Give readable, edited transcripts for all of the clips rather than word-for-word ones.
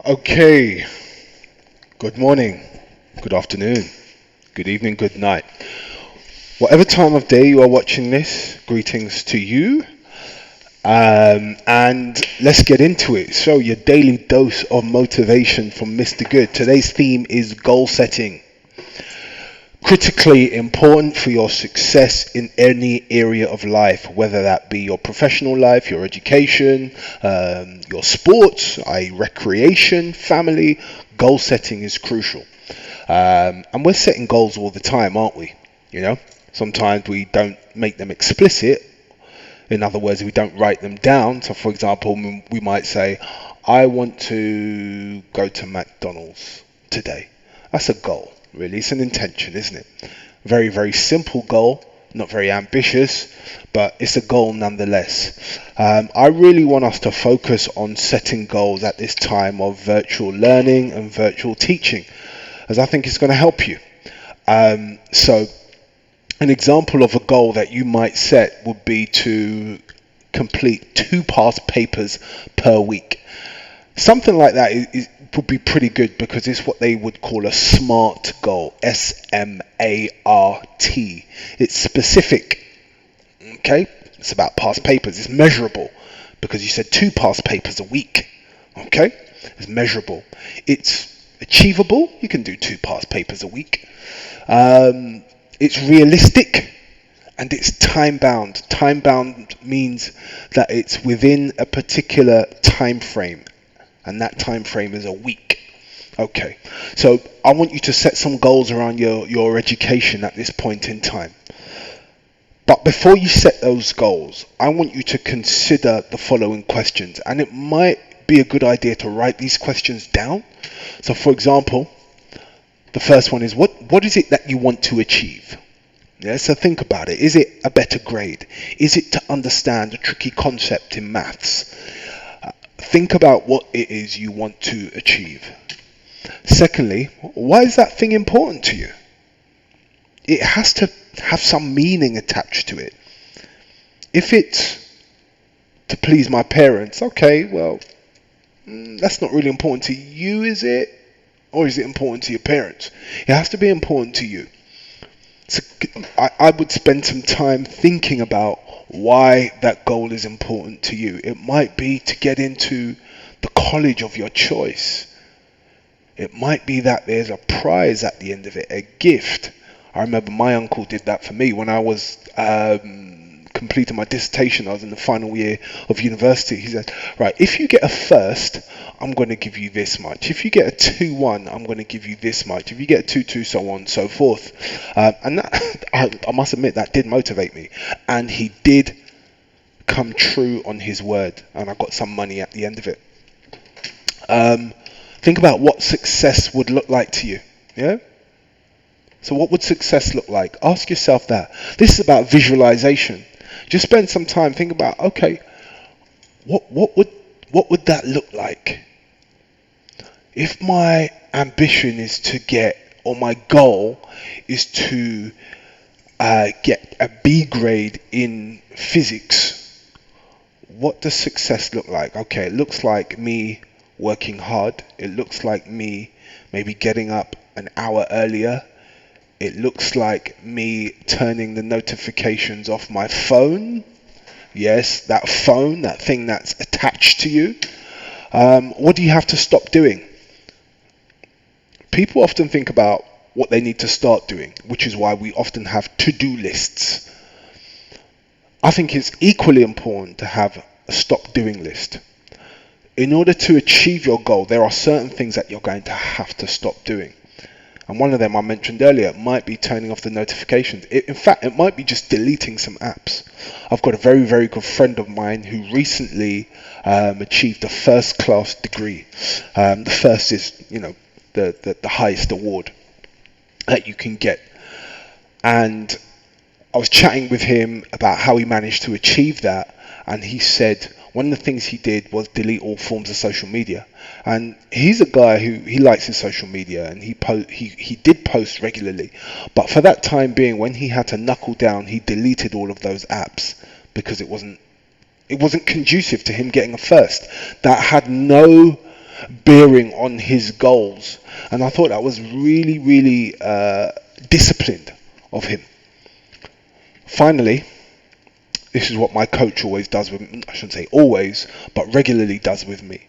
Okay, good morning, good afternoon, good evening, good night. Whatever time of day you are watching this, greetings to you. And let's get into it. So, your daily dose of motivation from Mr. Good. Today's theme is goal setting. Critically important for your success in any area of life, whether that be your professional life, your education, your sports, recreation, family. Goal setting is crucial. And we're setting goals all the time, aren't we? You know, sometimes we don't make them explicit. In other words, we don't write them down. So, for example, we might say, I want to go to McDonald's today. That's a goal, really. It's an intention, isn't it? Very, very simple goal, not very ambitious, but it's a goal nonetheless. I really want us to focus on setting goals at this time of virtual learning and virtual teaching, as I think it's going to help you. So, an example of a goal that you might set would be to complete 2 past papers per week. Something like that would be pretty good because it's what they would call a SMART goal. SMART. It's specific. Okay? It's about past papers. It's measurable because you said 2 past papers a week. Okay? It's measurable. It's achievable. You can do 2 past papers a week. It's realistic and it's time bound. Time bound means that it's within a particular time frame, and that time frame is a week. Okay, so I want you to set some goals around your education at this point in time. But before you set those goals, I want you to consider the following questions, and it might be a good idea to write these questions down. So, for example, the first one is, what is it that you want to achieve? Yeah, so think about it. Is it a better grade? Is it to understand a tricky concept in maths? Think about what it is you want to achieve. Secondly, why is that thing important to you? It has to have some meaning attached to it. If it's to please my parents, okay, well, that's not really important to you, is it? Or is it important to your parents? It has to be important to you. So I would spend some time thinking about why that goal is important to you. It might be to get into the college of your choice. It might be that there's a prize at the end of it, a gift. I remember my uncle did that for me when I was completing my dissertation. I was in the final year of university. He said, right, if you get a first, I'm going to give you this much. If you get a 2-1, I'm going to give you this much. If you get a 2-2, so on and so forth. And that, I must admit, that did motivate me. And he did come true on his word. And I got some money at the end of it. Think about what success would look like to you. Yeah? So what would success look like? Ask yourself that. This is about visualization. Just spend some time, think about, okay, what would that look like? If my ambition is to get, or my goal is to get a B grade in physics, what does success look like? Okay, it looks like me working hard. It looks like me maybe getting up an hour earlier. It looks like me turning the notifications off my phone. Yes, that phone, that thing that's attached to you. What do you have to stop doing? People often think about what they need to start doing, which is why we often have to-do lists. I think it's equally important to have a stop-doing list. In order to achieve your goal, there are certain things that you're going to have to stop doing. And one of them I mentioned earlier might be turning off the notifications. In fact, it might be just deleting some apps. I've got a very, very good friend of mine who recently achieved a first-class degree. The first is, the highest award that you can get. And I was chatting with him about how he managed to achieve that. And he said one of the things he did was delete all forms of social media. And he's a guy who he likes his social media, and he did post regularly. But for that time being, when he had to knuckle down, he deleted all of those apps because it wasn't conducive to him getting a first. That had no bearing on his goals. And I thought that was really, really disciplined of him. Finally, this is what my coach always does with me. I shouldn't say always, but regularly does with me.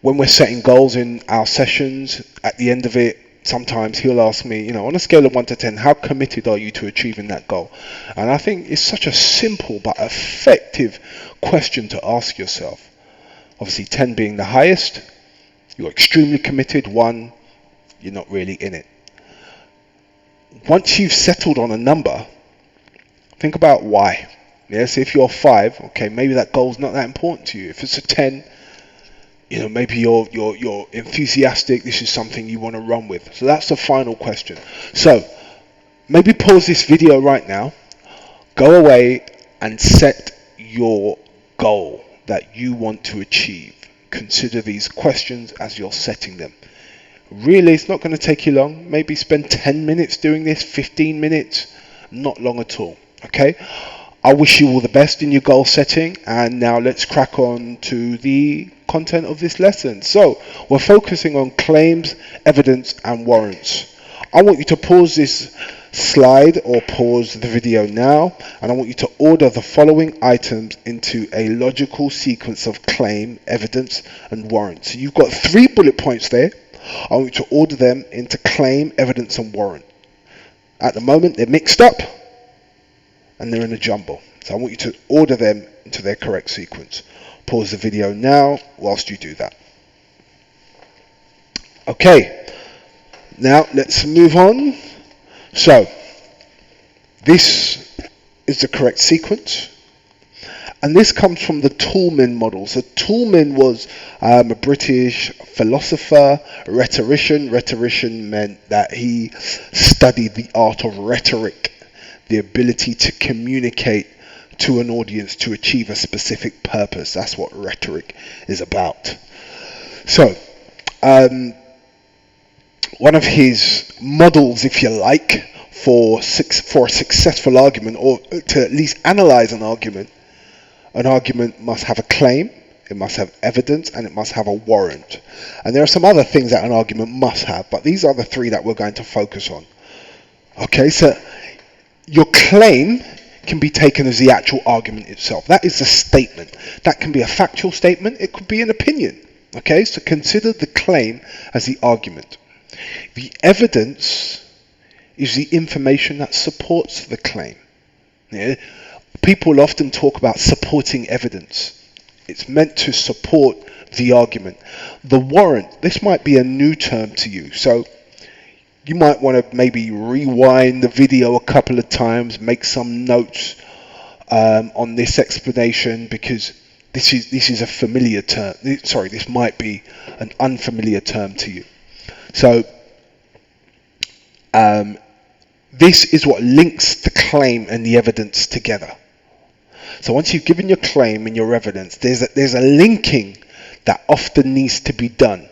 When we're setting goals in our sessions, at the end of it, sometimes he'll ask me, on a scale of 1 to 10, how committed are you to achieving that goal? And I think it's such a simple but effective question to ask yourself. Obviously, 10 being the highest, you're extremely committed. 1, you're not really in it. Once you've settled on a number, think about why. So if you're 5, okay, maybe that goal's not that important to you. If it's a 10, maybe you're enthusiastic. This is something you want to run with. So that's the final question. So maybe pause this video right now. Go away and set your goal that you want to achieve. Consider these questions as you're setting them. Really, it's not going to take you long. Maybe spend 10 minutes doing this, 15 minutes, not long at all. Okay? I wish you all the best in your goal setting, and now let's crack on to the content of this lesson. So we're focusing on claims, evidence, and warrants. I want you to pause this slide or pause the video now, and I want you to order the following items into a logical sequence of claim, evidence, and warrant. So you've got 3 bullet points there. I want you to order them into claim, evidence, and warrant. At the moment, they're mixed up and they're in a jumble. So I want you to order them into their correct sequence. Pause the video now whilst you do that. Okay, now let's move on. So this is the correct sequence, and this comes from the Toulmin model. So Toulmin was a British philosopher, rhetorician. Rhetorician meant that he studied the art of rhetoric, the ability to communicate to an audience to achieve a specific purpose. That's what rhetoric is about. So one of his models, if you like, for a successful argument, or to at least analyze an argument must have a claim, it must have evidence, and it must have a warrant. And there are some other things that an argument must have, but these are the 3 that we're going to focus on. Okay, so your claim can be taken as the actual argument itself. That is a statement. That can be a factual statement. It could be an opinion. Okay, so consider the claim as the argument. The evidence is the information that supports the claim. People often talk about supporting evidence. It's meant to support the argument. The warrant, this might be a new term to you. So you might want to maybe rewind the video a couple of times, make some notes on this explanation, because this is a familiar term. Sorry, this might be an unfamiliar term to you. So this is what links the claim and the evidence together. So once you've given your claim and your evidence, there's a linking that often needs to be done.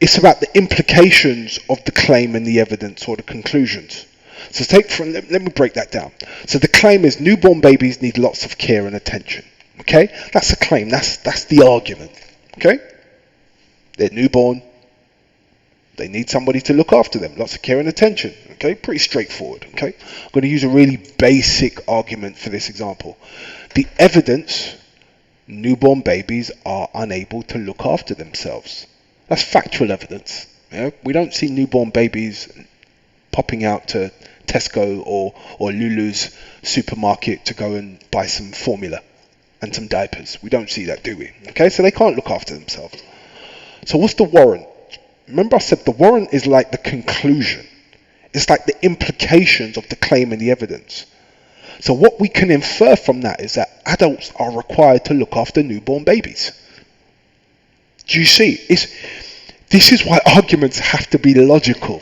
It's about the implications of the claim and the evidence, or the conclusions. So let me break that down. So the claim is newborn babies need lots of care and attention. Okay, that's a claim. That's the argument. Okay, they're newborn. They need somebody to look after them. Lots of care and attention. Okay, pretty straightforward. Okay, I'm going to use a really basic argument for this example. The evidence: newborn babies are unable to look after themselves. That's factual evidence. We don't see newborn babies popping out to Tesco or Lulu's supermarket to go and buy some formula and some diapers. We don't see that, do we? Okay, so they can't look after themselves. So what's the warrant? Remember I said the warrant is like the conclusion. It's like the implications of the claim and the evidence. So what we can infer from that is that adults are required to look after newborn babies. Do you see? This is why arguments have to be logical.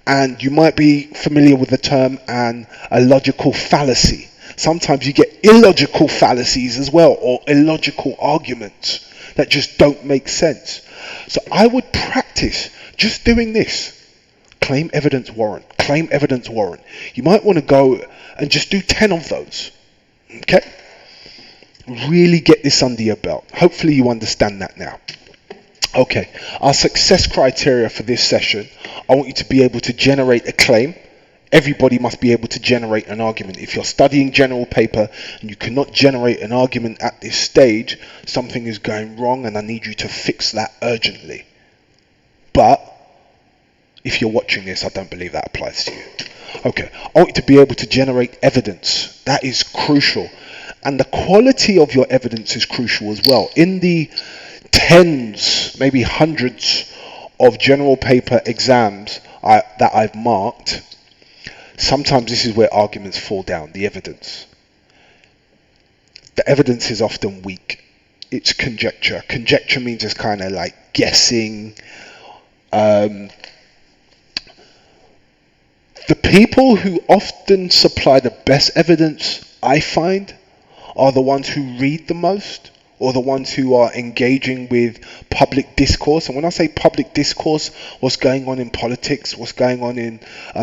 And you might be familiar with the term a logical fallacy. Sometimes you get illogical fallacies as well, or illogical arguments that just don't make sense. So I would practice just doing this. Claim, evidence, warrant. Claim, evidence, warrant. You might want to go and just do 10 of those. Okay? really get this under your belt. Hopefully you understand that now. Okay, our success criteria for this session: I want you to be able to generate a claim. Everybody must be able to generate an argument. If you're studying general paper and you cannot generate an argument at this stage, something is going wrong and I need you to fix that urgently. But if you're watching this, I don't believe that applies to you. Okay, I want you to be able to generate evidence. That is crucial. And the quality of your evidence is crucial as well. In the tens, maybe hundreds of general paper exams that I've marked, sometimes this is where arguments fall down, the evidence. The evidence is often weak. It's conjecture. Conjecture means it's kind of like guessing. The people who often supply the best evidence, I find, are the ones who read the most, or the ones who are engaging with public discourse. And when I say public discourse, what's going on in politics, what's going on in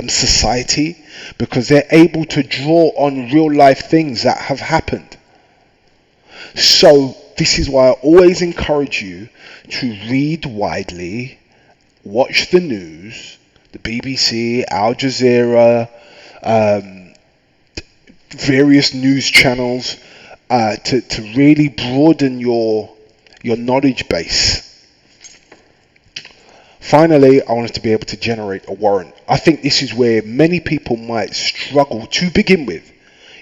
society, because they're able to draw on real life things that have happened. So this is why I always encourage you to read widely, watch the news, the BBC, Al Jazeera, various news channels, to really broaden your knowledge base. Finally, I want us to be able to generate a warrant. I think this is where many people might struggle to begin with.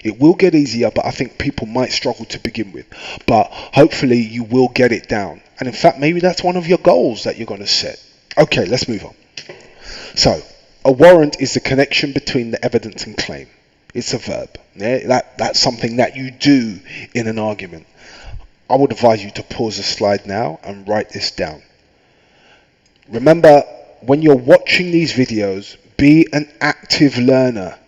It will get easier, but I think people might struggle to begin with. But hopefully you will get it down. And in fact, maybe that's one of your goals that you're going to set. Okay, let's move on. So, a warrant is the connection between the evidence and claim. It's a verb. Yeah? That's something that you do in an argument. I would advise you to pause the slide now and write this down. Remember, when you're watching these videos, be an active learner.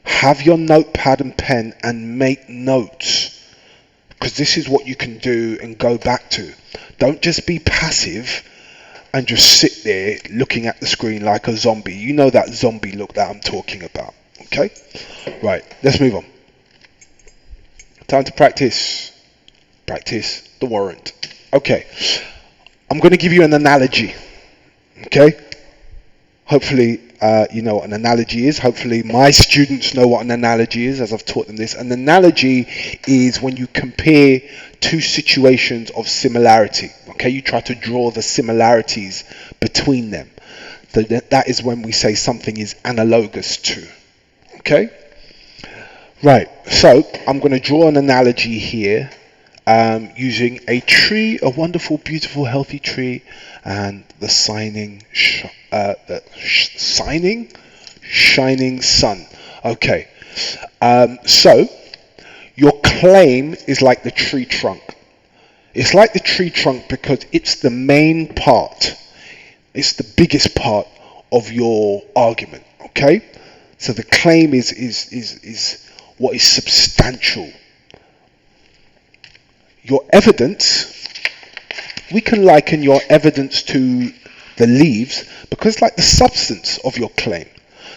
Have your notepad and pen and make notes, because this is what you can do and go back to. Don't just be passive and just sit there looking at the screen like a zombie. You know that zombie look that I'm talking about. Okay? Right, let's move on. Time to practice. Practice the warrant. Okay, I'm going to give you an analogy. Okay? Hopefully you know what an analogy is. Hopefully my students know what an analogy is, as I've taught them this. An analogy is when you compare two situations of similarity. Okay, you try to draw the similarities between them. So that is when we say something is analogous to. Okay? Right, so I'm going to draw an analogy here using a tree, a wonderful, beautiful, healthy tree, and the shining sun. Okay, so your claim is like the tree trunk. It's like the tree trunk because it's the main part. It's the biggest part of your argument. Okay, so the claim is what is substantial. Your evidence, we can liken your evidence to the leaves because it's like the substance of your claim.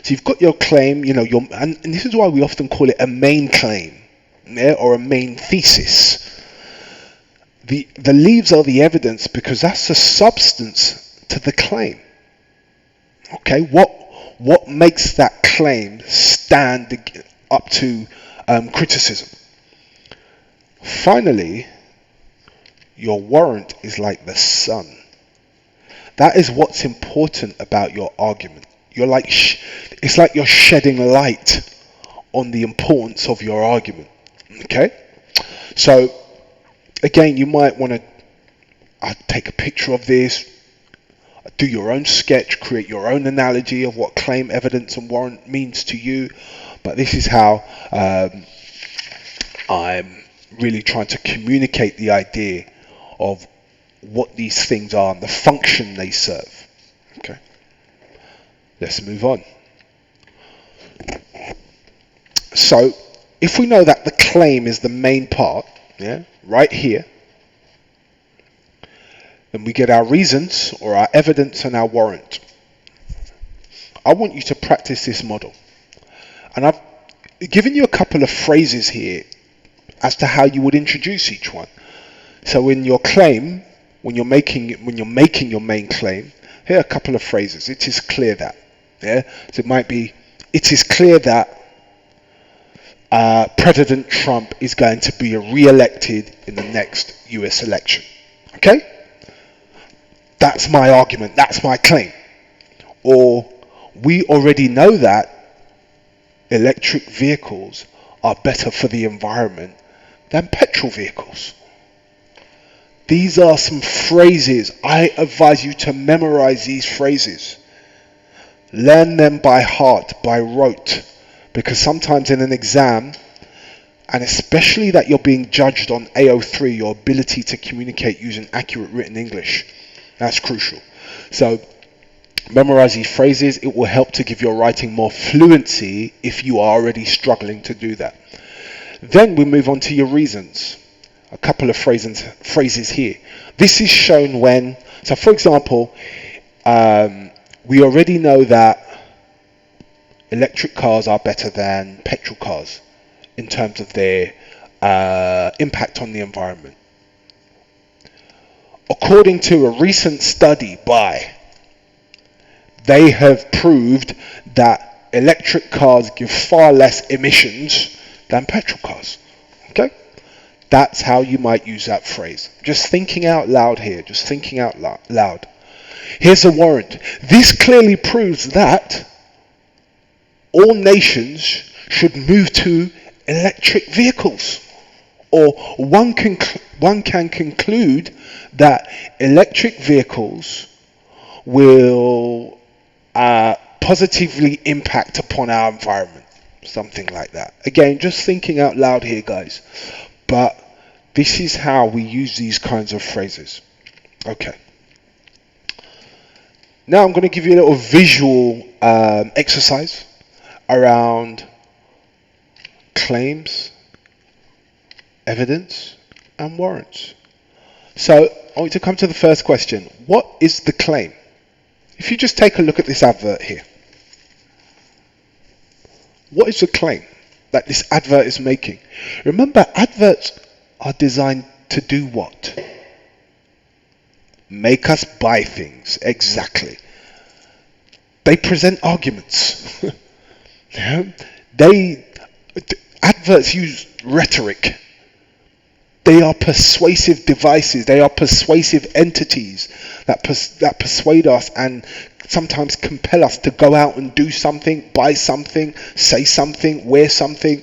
So you've got your claim, you know, and this is why we often call it a main claim, yeah, or a main thesis. The leaves are the evidence because that's the substance to the claim. Okay, what makes that claim stand up to criticism? Finally, your warrant is like the sun. That is what's important about your argument. You're like, it's like you're shedding light on the importance of your argument. Okay? So, again, you might want to take a picture of this, do your own sketch, create your own analogy of what claim, evidence, and warrant means to you. But this is how I'm really trying to communicate the idea of what these things are and the function they serve. Okay, let's move on. So, if we know that the claim is the main part, yeah, right here, then we get our reasons or our evidence and our warrant. I want you to practice this model. And I've given you a couple of phrases here as to how you would introduce each one. So in your claim, when you're making your main claim, here are a couple of phrases. It is clear that. Yeah. So it might be, it is clear that President Trump is going to be re-elected in the next US election. Okay? That's my argument. That's my claim. Or, we already know that electric vehicles are better for the environment than petrol vehicles. These are some phrases. I advise you to memorize these phrases. Learn them by heart, by rote. Because sometimes in an exam, and especially that you're being judged on AO3, your ability to communicate using accurate written English, that's crucial. So memorize these phrases. It will help to give your writing more fluency if you are already struggling to do that. Then we move on to your reasons. A couple of phrases here. This is shown when, so for example, we already know that electric cars are better than petrol cars in terms of their impact on the environment. According to a recent study they have proved that electric cars give far less emissions than petrol cars. Okay? That's how you might use that phrase. Just thinking out loud here. Just thinking out loud. Here's a warrant. This clearly proves that all nations should move to electric vehicles. Or one can conclude that electric vehicles will positively impact upon our environment. Something like that. Again, just thinking out loud here, guys. But this is how we use these kinds of phrases. Okay. Now I'm going to give you a little visual exercise around claims, evidence, and warrants. So I want you to come to the first question. What is the claim? If you just take a look at this advert here. What is the claim that this advert is making? Remember, adverts are designed to do what? Make us buy things. Exactly. They present arguments. Adverts use rhetoric. They are persuasive devices. They are persuasive entities that persuade us and sometimes compel us to go out and do something, buy something, say something, wear something.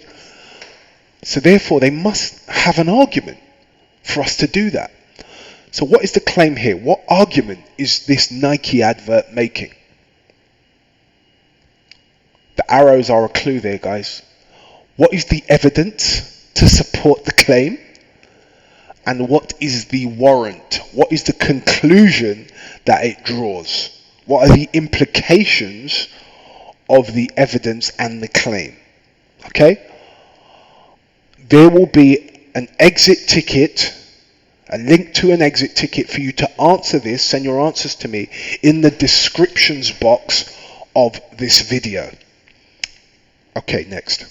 So therefore, they must have an argument for us to do that. So what is the claim here? What argument is this Nike advert making? The arrows are a clue there, guys. What is the evidence to support the claim? And what is the warrant? What is the conclusion that it draws? What are the implications of the evidence and the claim? Okay? There will be an exit ticket, a link to an exit ticket for you to answer this, send your answers to me in the descriptions box of this video. Okay, next.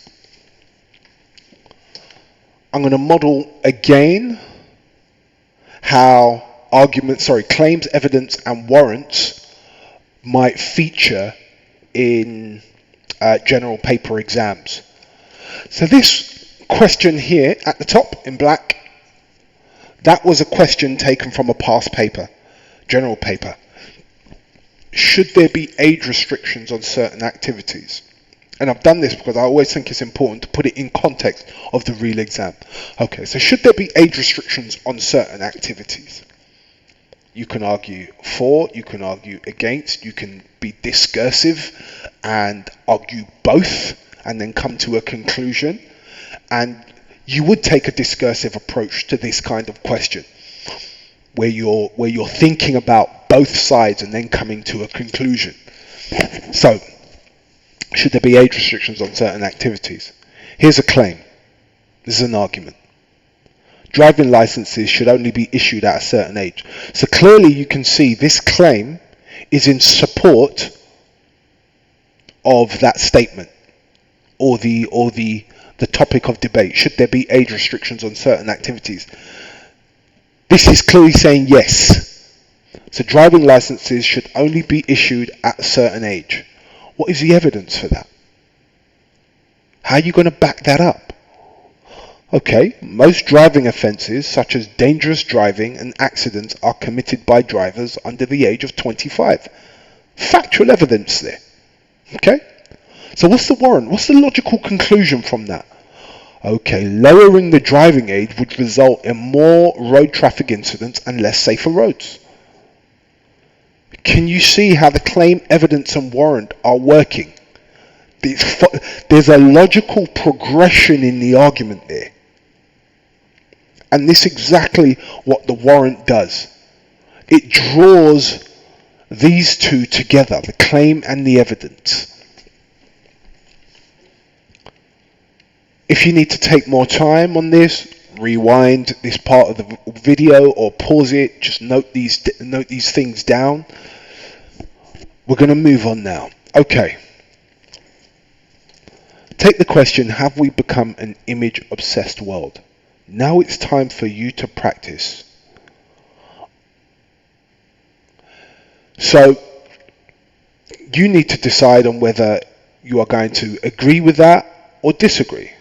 I'm going to model again how claims, evidence, and warrants might feature in general paper exams. So this question here at the top in black, that was a question taken from a past paper, general paper. Should there be age restrictions on certain activities? And I've done this because I always think it's important to put it in context of the real exam. Okay, so should there be age restrictions on certain activities? You can argue for, you can argue against, you can be discursive and argue both and then come to a conclusion. And you would take a discursive approach to this kind of question where you're thinking about both sides and then coming to a conclusion. So, should there be age restrictions on certain activities? Here's a claim. This is an argument. Driving licenses should only be issued at a certain age. So clearly you can see this claim is in support of that statement or the the topic of debate. Should there be age restrictions on certain activities? This is clearly saying yes. So driving licenses should only be issued at a certain age. What is the evidence for that? How are you going to back that up? Okay, most driving offences, such as dangerous driving and accidents, are committed by drivers under the age of 25. Factual evidence there. Okay? So what's the warrant? What's the logical conclusion from that? Okay, lowering the driving age would result in more road traffic incidents and less safer roads. Can you see how the claim, evidence and warrant are working? There's a logical progression in the argument there. And this is exactly what the warrant does. It draws these two together, the claim and the evidence. If you need to take more time on this, rewind this part of the video or pause it, just note these things down. We're going to move on now. Okay. Take the question, have we become an image-obsessed world? Now it's time for you to practice. So, you need to decide on whether you are going to agree with that or disagree.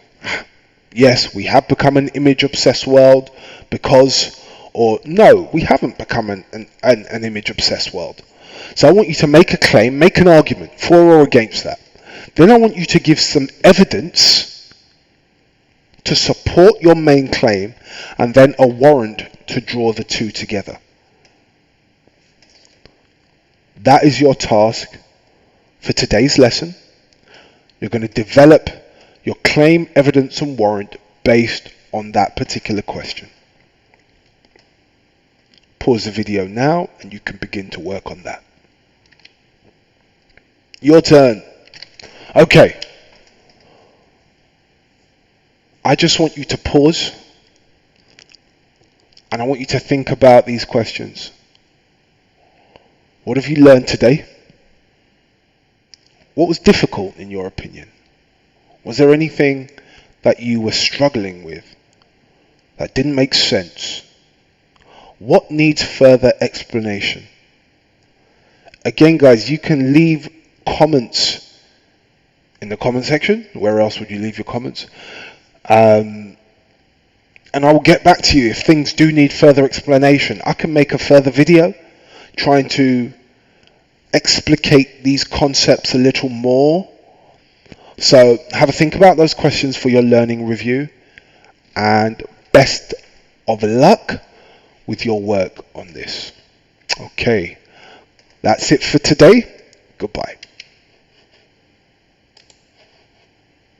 Yes, we have become an image-obsessed world because, or no, we haven't become an image-obsessed world. So I want you to make a claim, make an argument for or against that. Then I want you to give some evidence to support your main claim, and then a warrant to draw the two together. That is your task for today's lesson. You're going to develop your claim, evidence and warrant based on that particular question. Pause the video now and you can begin to work on that. Your turn. Okay. I just want you to pause and I want you to think about these questions. What have you learned today? What was difficult in your opinion? Was there anything that you were struggling with that didn't make sense? What needs further explanation? Again, guys, you can leave comments in the comment section. Where else would you leave your comments? And I will get back to you if things do need further explanation. I can make a further video trying to explicate these concepts a little more. So have a think about those questions for your learning review, and best of luck with your work on this. Okay, that's it for today. Goodbye.